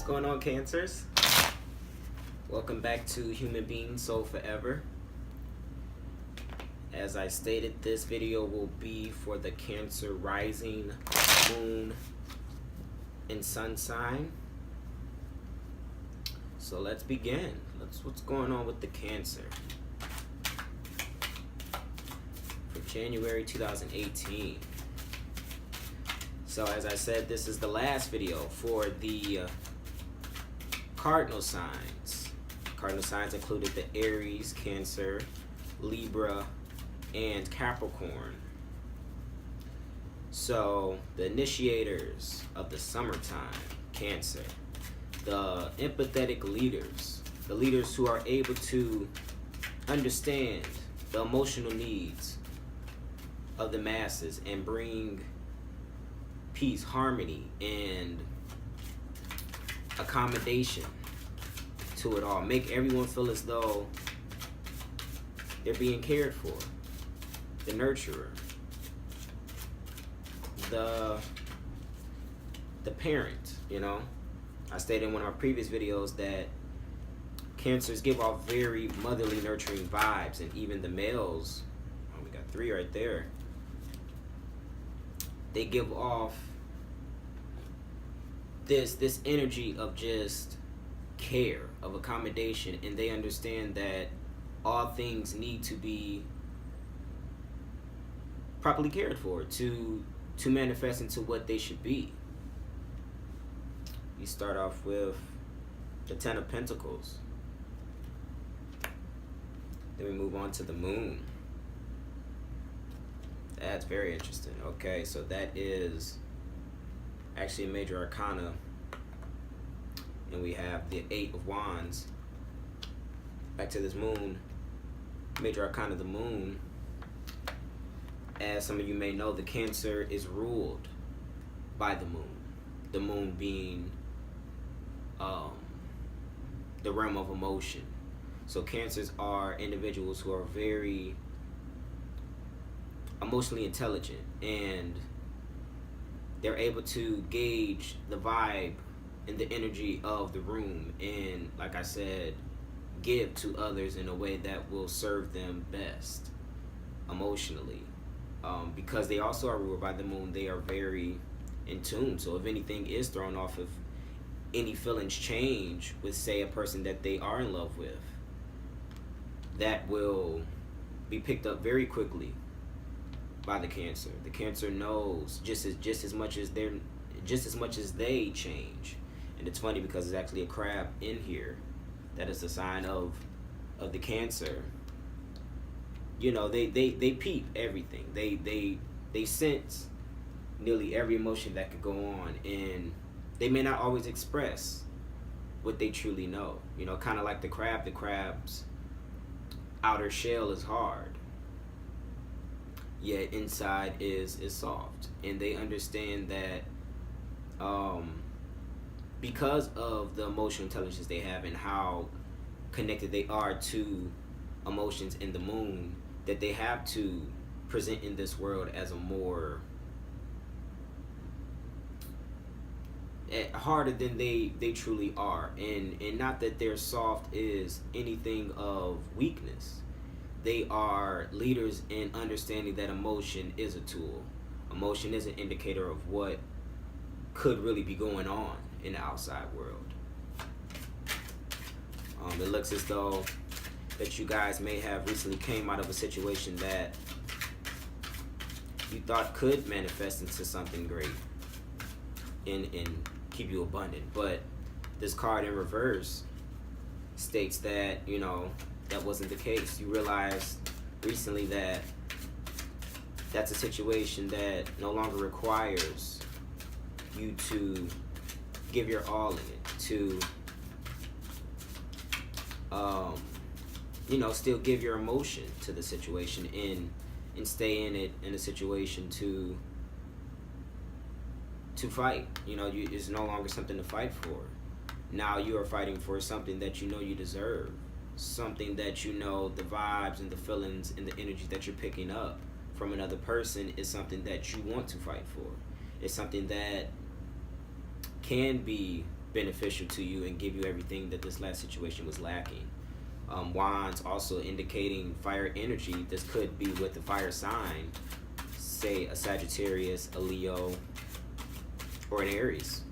What's going on, Cancers? Welcome back to HumanBeingSoulForever. As I stated, this video will be for the Cancer rising, moon, and sun sign. So let's begin. What's going on with the Cancer for January 2018. So as I said, this is the last video for the cardinal signs. Cardinal signs included the Aries, Cancer, Libra, and Capricorn. So the initiators of the summertime, Cancer, the empathetic leaders, the leaders who are able to understand the emotional needs of the masses and bring peace, harmony, and accommodation to it all. Make everyone feel as though they're being cared for. The nurturer. The parent, you know. I stated in one of my previous videos that Cancers give off very motherly, nurturing vibes, and even the males, oh, we got 3 right there, they give off this energy of just care, of accommodation, and they understand that all things need to be properly cared for to manifest into what they should be. You start off with the 10 of Pentacles. Then we move on to the moon. That's very interesting. Okay, so that is actually a major arcana, and we have the 8 of Wands. Back to this moon, major arcana of the moon. As some of you may know, the Cancer is ruled by the moon being the realm of emotion. So Cancers are individuals who are very emotionally intelligent, and they're able to gauge the vibe and the energy of the room, and like I said, give to others in a way that will serve them best emotionally. Because they also are ruled by the moon, they are very in tune. So if anything is thrown off, if any feelings change with, say, a person that they are in love with, that will be picked up very quickly by the Cancer. The Cancer knows just as much as they change. And it's funny because it's actually a crab in here that is a sign of the Cancer. You know, they peep everything. They sense nearly every emotion that could go on, and they may not always express what they truly know. You know, kind of like the crab. The crab's outer shell is hard, yet inside is soft, and they understand that because of the emotional intelligence they have and how connected they are to emotions in the moon, that they have to present in this world as a more harder than they truly are. And not that their soft is anything of weakness. They are leaders in understanding that emotion is a tool. Emotion is an indicator of what could really be going on in the outside world. It looks as though that you guys may have recently came out of a situation that you thought could manifest into something great and keep you abundant. But this card in reverse states that, you know, that wasn't the case. You realized recently that that's a situation that no longer requires you to give your all in it, to you know, still give your emotion to the situation and stay in it, in a situation to fight. You know, it's no longer something to fight for. Now you are fighting for something that you know you deserve, something that you know the vibes and the feelings and the energy that you're picking up from another person is something that you want to fight for. It's something that can be beneficial to you and give you everything that this last situation was lacking. Wands also indicating fire energy. This could be with the fire sign, say a Sagittarius, a Leo, or an Aries.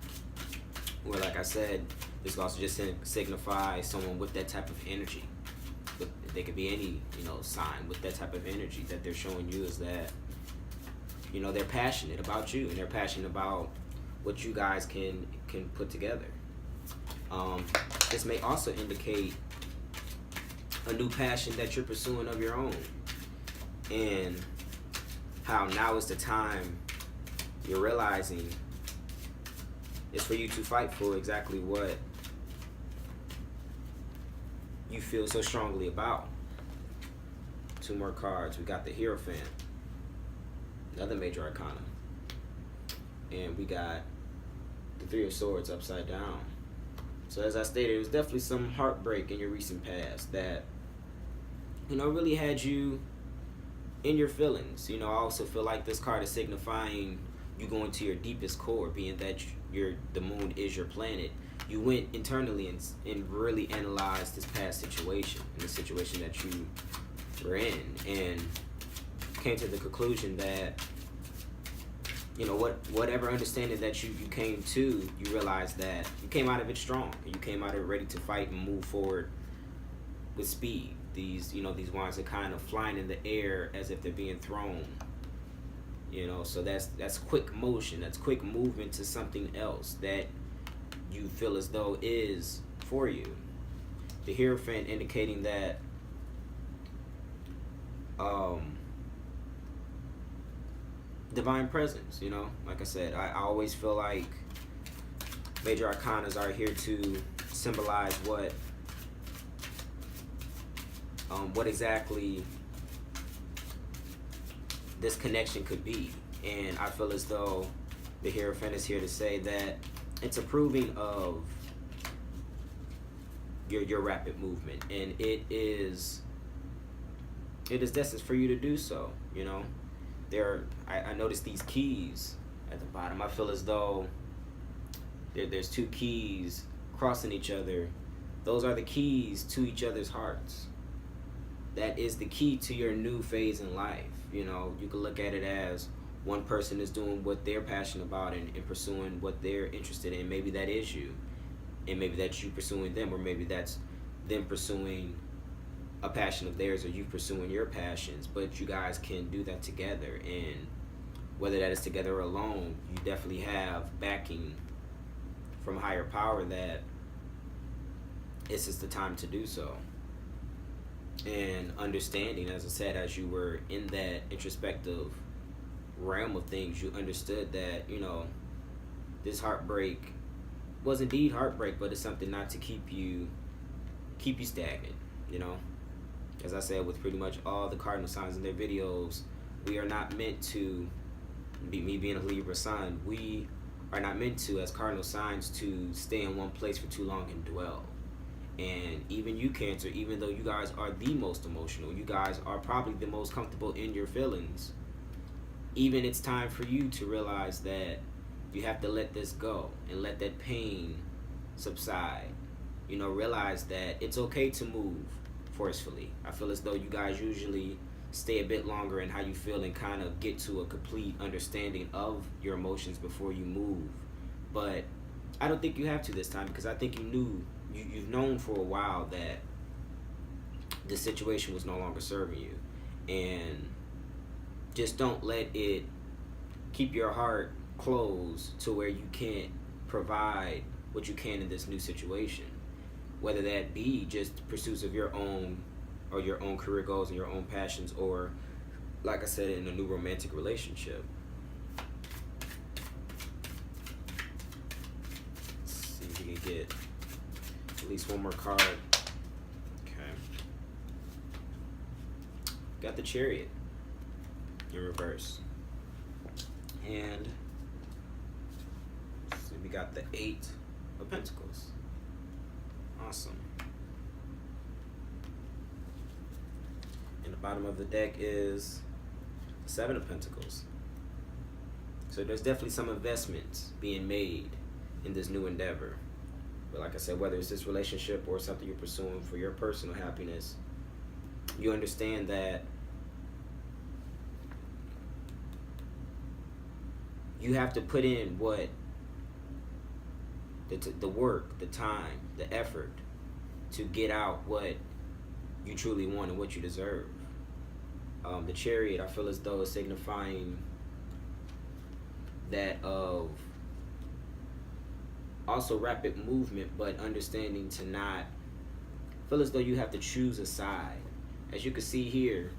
Where, like I said, this could also just signify someone with that type of energy. But they could be any, sign with that type of energy that they're showing you is that, they're passionate about you and they're passionate about what you guys can put together. This may also indicate a new passion that you're pursuing of your own, and how now is the time you're realizing it's for you to fight for exactly what you feel so strongly about. 2 more cards. We got the Hierophant, another major arcana, and we got the 3 of Swords upside down. So as I stated, it was definitely some heartbreak in your recent past that, really had you in your feelings. I also feel like this card is signifying you going to your deepest core, being that the moon is your planet. You went internally and really analyzed this past situation and the situation that you were in, and came to the conclusion that, whatever understanding that you came to, you realized that you came out of it strong. You came out of it ready to fight and move forward with speed. These wands are kind of flying in the air as if they're being thrown. So that's quick motion. That's quick movement to something else that you feel as though is for you. The Hierophant indicating that divine presence. Like I said, I always feel like major arcanas are here to symbolize what exactly this connection could be. And I feel as though the Hierophant is here to say that it's approving of your rapid movement, and it is destined for you to do so. I noticed these keys at the bottom. I feel as though there's 2 keys crossing each other. Those are the keys to each other's hearts. That is the key to your new phase in life. You can look at it as one person is doing what they're passionate about and pursuing what they're interested in. Maybe that is you, and maybe that's you pursuing them, or maybe that's them pursuing a passion of theirs, or you pursuing your passions. But you guys can do that together, and whether that is together or alone, you definitely have backing from a higher power that it's just the time to do so. And understanding, as I said, as you were in that introspective realm of things, you understood that, this heartbreak was indeed heartbreak, but it's something not to keep you stagnant. As I said, with pretty much all the cardinal signs in their videos, we are not meant to me being a Libra sign, we are not meant to, as cardinal signs, to stay in one place for too long and dwell. And even you, Cancer, even though you guys are the most emotional, you guys are probably the most comfortable in your feelings, even it's time for you to realize that you have to let this go and let that pain subside. Realize that it's okay to move forcefully. I feel as though you guys usually stay a bit longer in how you feel and kind of get to a complete understanding of your emotions before you move. But I don't think you have to this time, because I think you've known for a while that this situation was no longer serving you. And just don't let it keep your heart closed to where you can't provide what you can in this new situation. Whether that be just pursuits of your own, or your own career goals and your own passions, or, like I said, in a new romantic relationship. Let's see if we can get at least one more card. Okay. Got the Chariot in reverse. And let's see, we got the 8 of Pentacles. Awesome. And the bottom of the deck is 7 of Pentacles. So there's definitely some investments being made in this new endeavor. But like I said, whether it's this relationship or something you're pursuing for your personal happiness, you understand that you have to put in what the work, the time, the effort to get out what you truly want and what you deserve. The chariot, I feel as though, is signifying that of also rapid movement, but understanding to not feel as though you have to choose a side. As you can see here,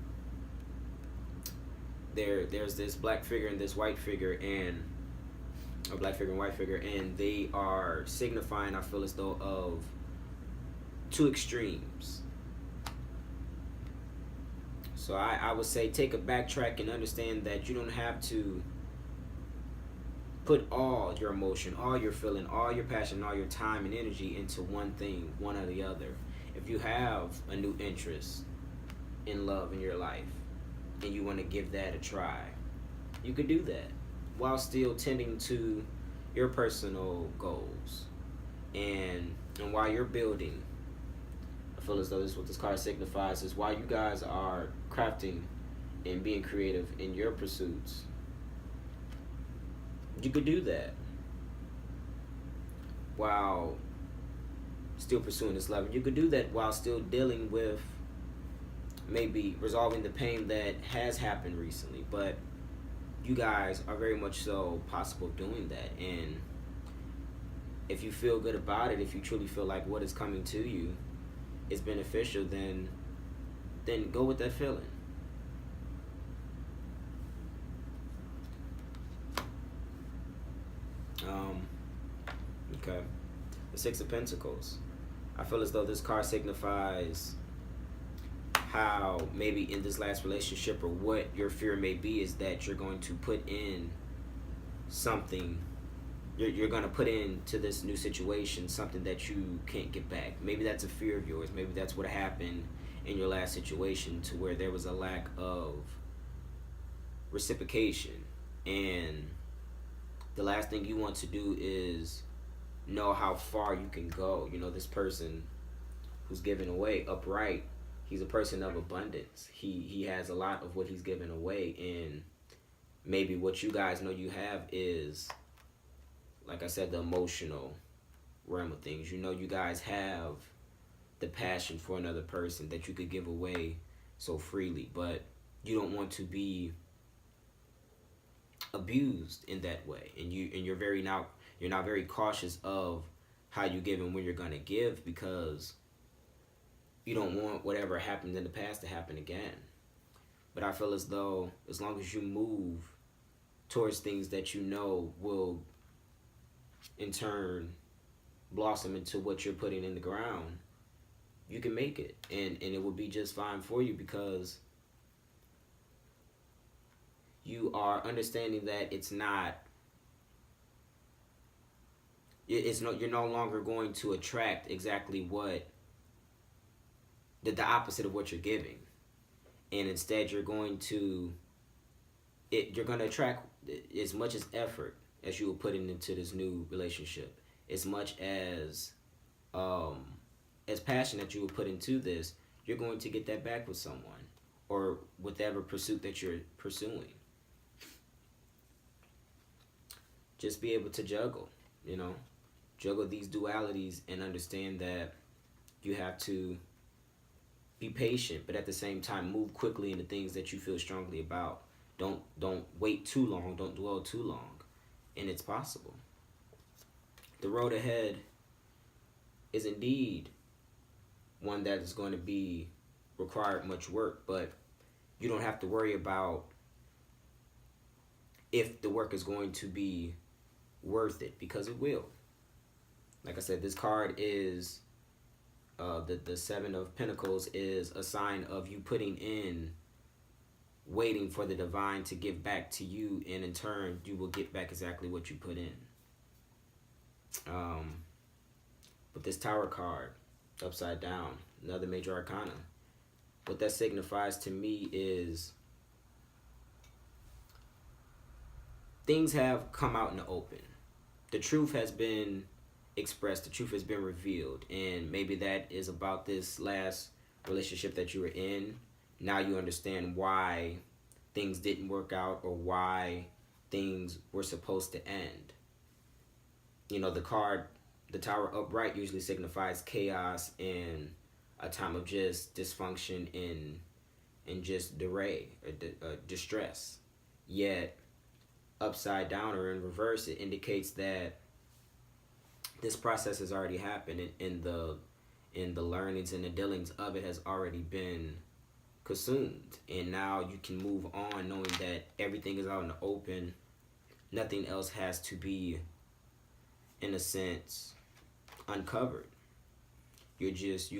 there's this black figure and this white figure, and a black figure and white figure, and they are signifying, I feel as though, of two extremes. So I would say take a backtrack and understand that you don't have to put all your emotion, all your feeling, all your passion, all your time and energy into one thing, one or the other. If you have a new interest in love in your life and you want to give that a try, you could do that while still tending to your personal goals. And while you're building, I feel as though this is what this card signifies, is while you guys are crafting and being creative in your pursuits, you could do that while still pursuing this love. You could do that while still dealing with maybe resolving the pain that has happened recently. But you guys are very much so possible of doing that. And if you feel good about it, if you truly feel like what is coming to you is beneficial, then go with that feeling. Okay. The Six of Pentacles. I feel as though this card signifies how maybe in this last relationship, or what your fear may be, is that you're going to put in something, you're going to put into this new situation something that you can't get back. Maybe that's a fear of yours. Maybe that's what happened in your last situation, to where there was a lack of reciprocation, and the last thing you want to do is know how far you can go. You know, this person who's giving away upright, he's a person of abundance. He has a lot of what he's giving away, and maybe what you guys know you have is, like I said, the emotional realm of things. You know, you guys have the passion for another person that you could give away so freely, but you don't want to be abused in that way, and you're not very cautious of how you give and when you're going to give, because you don't want whatever happened in the past to happen again. But I feel as though as long as you move towards things that you know will in turn blossom into what you're putting in the ground, you can make it, and it will be just fine for you, because you are understanding that you're no longer going to attract exactly what the opposite of what you're giving, and instead you're going to attract as much as effort as you will put into this new relationship, as much as passion that you will put into this. You're going to get that back with someone, or whatever pursuit that you're pursuing. Just be able to juggle these dualities, and understand that you have to be patient, but at the same time move quickly into things that you feel strongly about. Don't wait too long, don't dwell too long, and it's possible. The road ahead is indeed one that is going to be required much work, but you don't have to worry about if the work is going to be worth it, because it will. Like I said, this card is the Seven of Pentacles, is a sign of you putting in, waiting for the divine to give back to you, and in turn you will get back exactly what you put in. With this Tower card upside down, another major arcana, what that signifies to me is things have come out in the open. The truth has been expressed, the truth has been revealed, and maybe that is about this last relationship that you were in. Now you understand why things didn't work out or why things were supposed to end. You know, the tower upright usually signifies chaos and a time of just dysfunction and just distress. Yet upside down or in reverse, it indicates that this process has already happened, and the learnings and the dealings of it has already been consumed, and now you can move on knowing that everything is out in the open. Nothing else has to be, in a sense, uncovered. You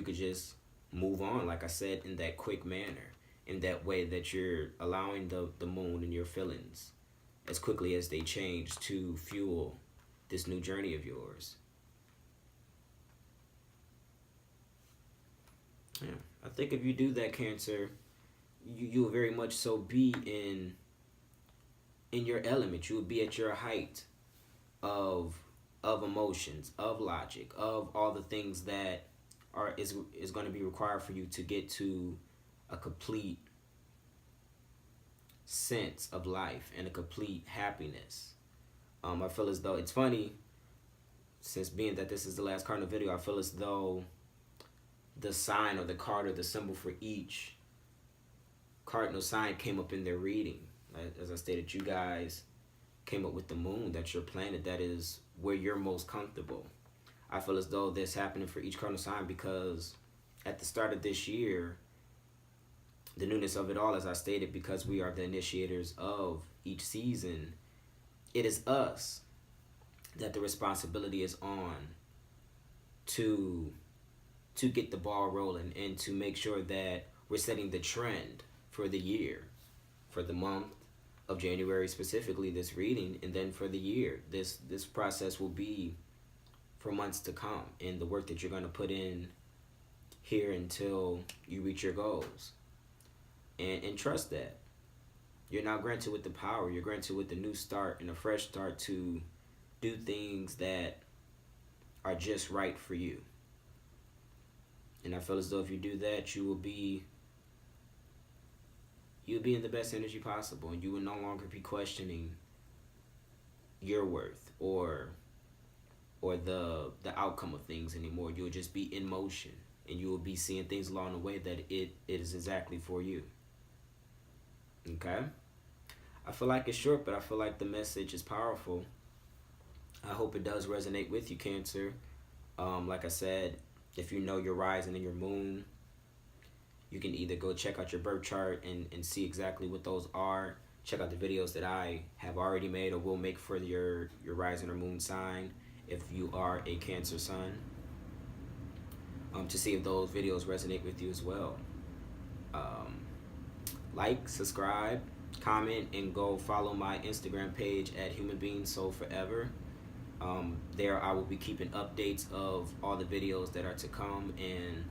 could just move on, like I said, in that quick manner, in that way that you're allowing the moon and your feelings as quickly as they change to fuel this new journey of yours. Yeah. I think if you do that, Cancer, you will very much so be in your element. You will be at your height of emotions, of logic, of all the things that is going to be required for you to get to a complete sense of life and a complete happiness. I feel as though, it's funny, since being that this is the last cardinal video, I feel as though the sign or the card or the symbol for each cardinal sign came up in their reading. As I stated, you guys came up with the moon. That's your planet. That is where you're most comfortable. I feel as though this happening for each cardinal sign because at the start of this year, the newness of it all, as I stated, because we are the initiators of each season, it is us that the responsibility is on to get the ball rolling and to make sure that we're setting the trend for the year, for the month of January specifically, this reading, and then for the year. This process will be for months to come, and the work that you're going to put in here until you reach your goals. And trust that. You're now granted with the power, you're granted with the new start and a fresh start to do things that are just right for you. And I feel as though if you do that, you'll be in the best energy possible, and you will no longer be questioning your worth or the outcome of things anymore. You'll just be in motion, and you will be seeing things along the way that it is exactly for you. Okay? I feel like it's short, but I feel like the message is powerful. I hope it does resonate with you, Cancer. Like I said, if you know your rising and your moon, you can either go check out your birth chart and see exactly what those are. Check out the videos that I have already made or will make for your rising or moon sign if you are a Cancer sun, to see if those videos resonate with you as well. Like, subscribe, comment, and go follow my Instagram page at HumanBeingSoulForever. There I will be keeping updates of all the videos that are to come and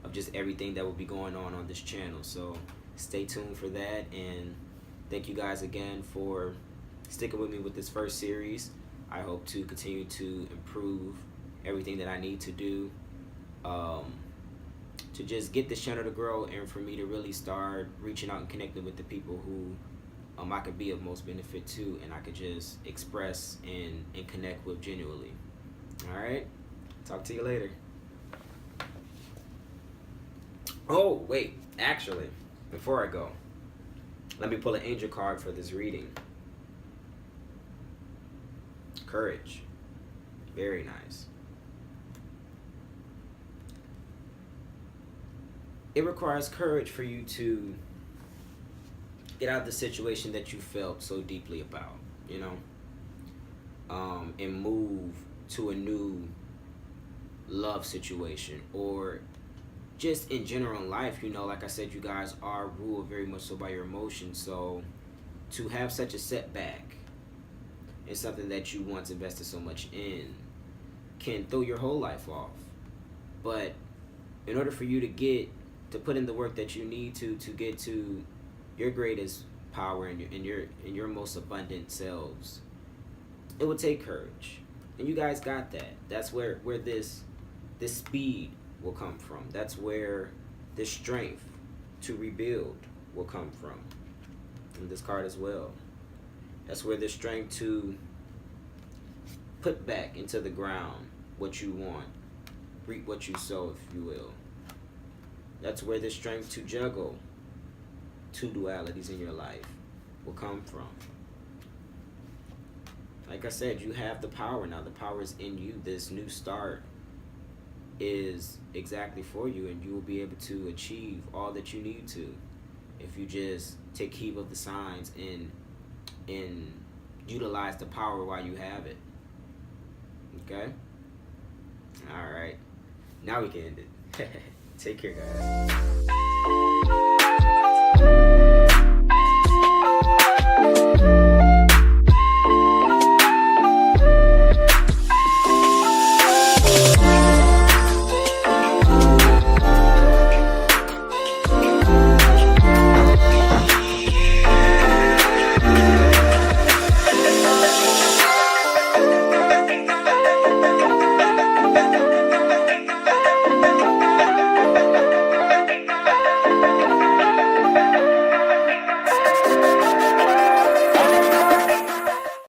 of just everything that will be going on this channel. So stay tuned for that, and thank you guys again for sticking with me with this first series. I hope to continue to improve everything that I need to do to just get this channel to grow, and for me to really start reaching out and connecting with the people who I could be of most benefit to, and I could just express and connect with genuinely. Alright? Talk to you later. Oh, wait. Actually, before I go, let me pull an angel card for this reading. Courage. Very nice. It requires courage for you to get out of the situation that you felt so deeply about, you know, and move to a new love situation, or just in general in life. You know, like I said, you guys are ruled very much so by your emotions, so to have such a setback in something that you once invested so much in can throw your whole life off. But in order for you to put in the work that you need to get to your greatest power and your most abundant selves, it will take courage. And you guys got that. That's where this speed will come from. That's where this strength to rebuild will come from this card as well. That's where the strength to put back into the ground what you want, reap what you sow, if you will. That's where the strength to juggle two dualities in your life will come from. Like I said, you have the power now. The power is in you. This new start is exactly for you, and you will be able to achieve all that you need to if you just take heed of the signs and utilize the power while you have it. Okay? Alright. Now we can end it. Take care, guys.